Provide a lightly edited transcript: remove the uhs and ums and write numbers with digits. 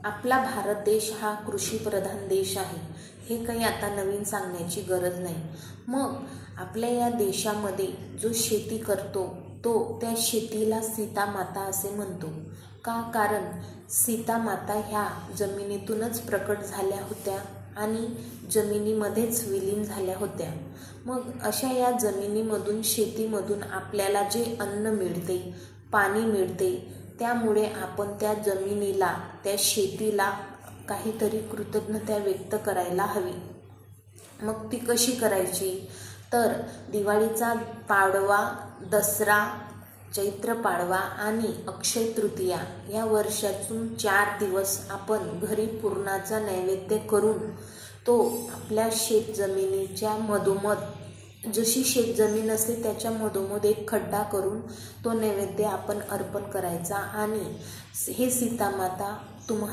आपला भारत देश हा कृषीप्रधान देश आहे. हे काही आता नवीन सांगण्याची गरज नाही. मग आपल्या या देशामध्ये जो शेती करतो तो त्या शेतीला सीतामाता असे म्हणतो का? कारण सीतामाता ह्या जमिनीतूनच प्रकट झाल्या होत्या आणि जमिनीमध्येच विलीन झाल्या होत्या. मग अशा या जमिनीमधून, शेतीमधून आपल्याला जे अन्न मिळते, पाणी मिळते, त्यामुळे आपण त्या जमिनीला, त्या शेतीला काहीतरी कृतज्ञता व्यक्त करायला हवी. मग ती कशी करायची? तर दिवाळीचा पाडवा, दसरा, चैत्र पाडवा आणि अक्षय तृतीया या वर्षातून 4 दिवस आपण घरी पुरणाचा नैवेद्य करून तो आपल्या शेतजमिनीच्या मधोमध, जशी शेतजमीन असते त्याच्या मधोमध एक खड्डा करून तो नैवेद्य आपण अर्पण करायचा आणि हे सीतामाता तुम्हाला